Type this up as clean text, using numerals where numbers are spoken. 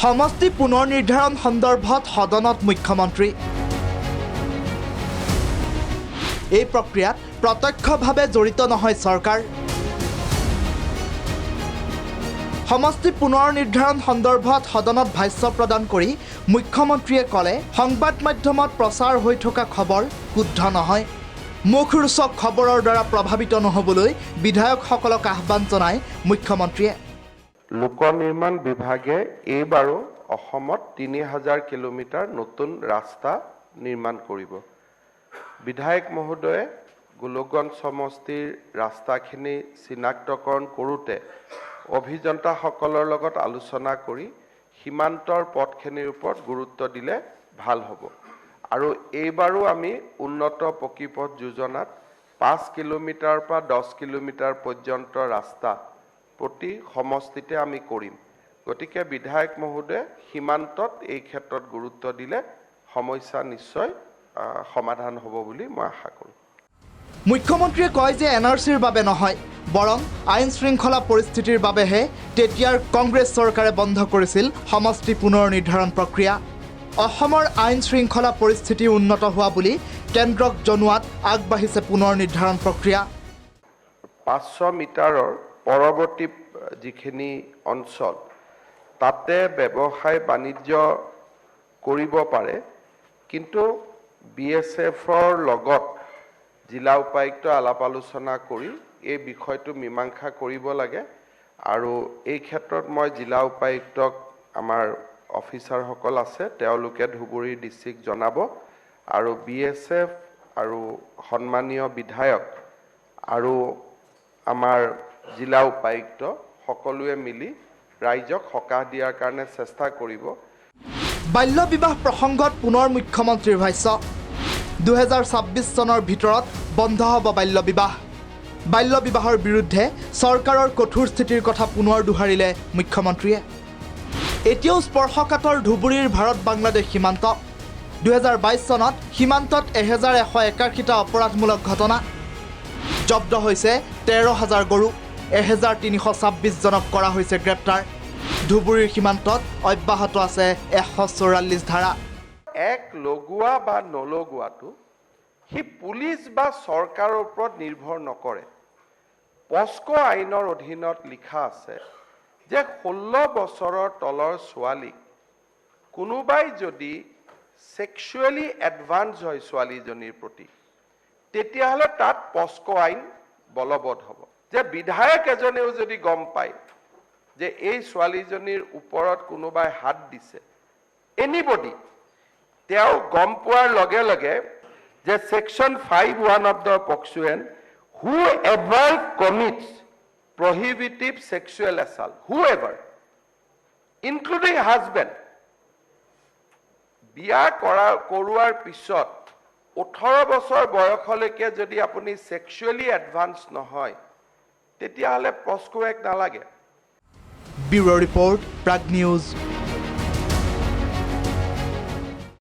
সমষ্টি পুনৰ নিৰ্ধাৰণ সন্দৰ্ভত সদনত মুখ্যমন্ত্ৰী এই প্ৰক্ৰিয়াত প্ৰত্যক্ষভাৱে জড়িত নহয় চৰকাৰ সমষ্টি পুনৰ নিৰ্ধাৰণ সন্দৰ্ভত সদনত ভাষ্য প্ৰদান কৰি মুখ্যমন্ত্ৰীয়ে ক'লে সংবাদ মাধ্যমত প্ৰচাৰ হৈ থকা খবৰ শুদ্ধ নহয় মুখৰোচক খবৰৰ দ্বাৰা প্ৰভাৱিত নহবলৈ বিধায়কসকলক আহ্বান জনায় মুখ্যমন্ত্ৰীয়ে লোক নিৰ্মাণ বিভাগে এইবাৰো অসমত 3000 কিলোমিটাৰ নতুন ৰাস্তা নিৰ্মাণ কৰিব বিধায়ক মহোদয়ে গোলকগঞ্জ সমষ্টিৰ ৰাস্তাখিনি চিনাক্তকৰণ কৰোতে অভিযন্তাসকলৰ লগত আলোচনা কৰি সীমান্তৰ পথখিনিৰ ওপৰত গুৰুত্ব দিলে ভাল হ'ব আৰু এইবাৰো আমি উন্নত পকীপথ যোজনাত 5 কিলোমিটাৰ পৰা 10 কিলোমিটাৰ পৰ্যন্ত ৰাস্তা প্ৰতি সমষ্টিতে আমি কৰিম গতিকে বিধায়ক মহোদয়ে সীমান্তত এই ক্ষেত্ৰত গুৰুত্ব দিলে সমস্যা নিশ্চয় সমাধান হ'ব বুলি মই আশা কৰোঁ মুখ্যমন্ত্ৰীয়ে কয় যে এনআৰচিৰ বাবে নহয় বৰং আইন শৃংখলা পৰিস্থিতিৰ বাবেহে তেতিয়াৰ কংগ্ৰেছ চৰকাৰে বন্ধ কৰিছিল সমষ্টি পুনৰ নিৰ্ধাৰণ প্ৰক্ৰিয়া অসমৰ আইন শৃংখলা পৰিস্থিতি উন্নত হোৱা বুলি কেন্দ্ৰক জনোৱাত আগবাঢ়িছে পুনৰ নিৰ্ধাৰণ প্ৰক্ৰিয়া 500 মিটাৰৰ পৰৱৰ্তী যিখিনি অঞ্চল তাতে ব্যৱসায় বাণিজ্য কৰিব পাৰে কিন্তু বিএছএফৰ লগত জিলা উপায়ুক্ত আলাপ আলোচনা কৰি এই বিষয়টো মীমাংসা কৰিব লাগে আৰু এই ক্ষেত্ৰত মই জিলা উপায়ুক্তক আমাৰ অফিচাৰসকল আছে তেওঁলোকে ধুবুৰী ডিস্ট্ৰিক্ট জনাব আৰু বিএছএফ আৰু সন্মানীয় বিধায়ক আৰু আমাৰ জিলা উপায়ুক্ত সকলোৱে মিলি ৰাইজক সকাহ দিয়াৰ কাৰণে চেষ্টা কৰিব বাল্য বিবাহ প্ৰসংগত পুনৰ মুখ্যমন্ত্ৰীৰ ভাষ্য 2026 চনৰ ভিতৰত বন্ধ হ'ব বাল্য বিবাহৰ বিৰুদ্ধে চৰকাৰৰ কঠোৰ স্থিতিৰ কথা পুনৰ দোহাৰিলে মুখ্যমন্ত্ৰীয়ে এতিয়াও স্পৰ্শকাতৰ ধুবুৰীৰ ভাৰত বাংলাদেশ সীমান্ত 2022 চনত সীমান্তত 1181টা অপৰাধমূলক ঘটনা জব্দ হৈছে 13000 গৰু 1326 জনক কৰা হৈছে গ্ৰেপ্তাৰ ধুবুৰীৰ সীমান্তত অব্যাহত আছে 144 ধাৰা এক লগোৱা বা নলগোৱাটো হি পুলিচ বা চৰকাৰৰ ওপৰত নিৰ্ভৰ নকৰে পস্কো আইনৰ অধীনত লিখা আছে যে 16 বছৰৰ তলৰ ছোৱালীক কোনোবাই যদি সেক্সুৱেলি এডভান্স হয় ছোৱালীজনীৰ প্ৰতি তেতিয়াহ'লে তাত পস্কো আইন বলবৎ হ'ব যে বিধায়ক এজনেও যদি গম পায় যে এই ছোৱালীজনীৰ ওপৰত কোনোবাই হাত দিছে এনিবডি তেওঁ গম পোৱাৰ লগে লগে যে section 51 of the POCSO Act whoever commits prohibitive sexual assault whoever including husband বিয়া কৰোৱাৰ পিছত 18 বছৰ বয়সলৈকে যদি আপুনি সেক্সুৱেলি এডভান্স নহয় তেতিয়াহ'লে পস্কো এক্ট নালাগে ব্যুৰো ৰিপৰ্ট প্ৰাগ নিউজ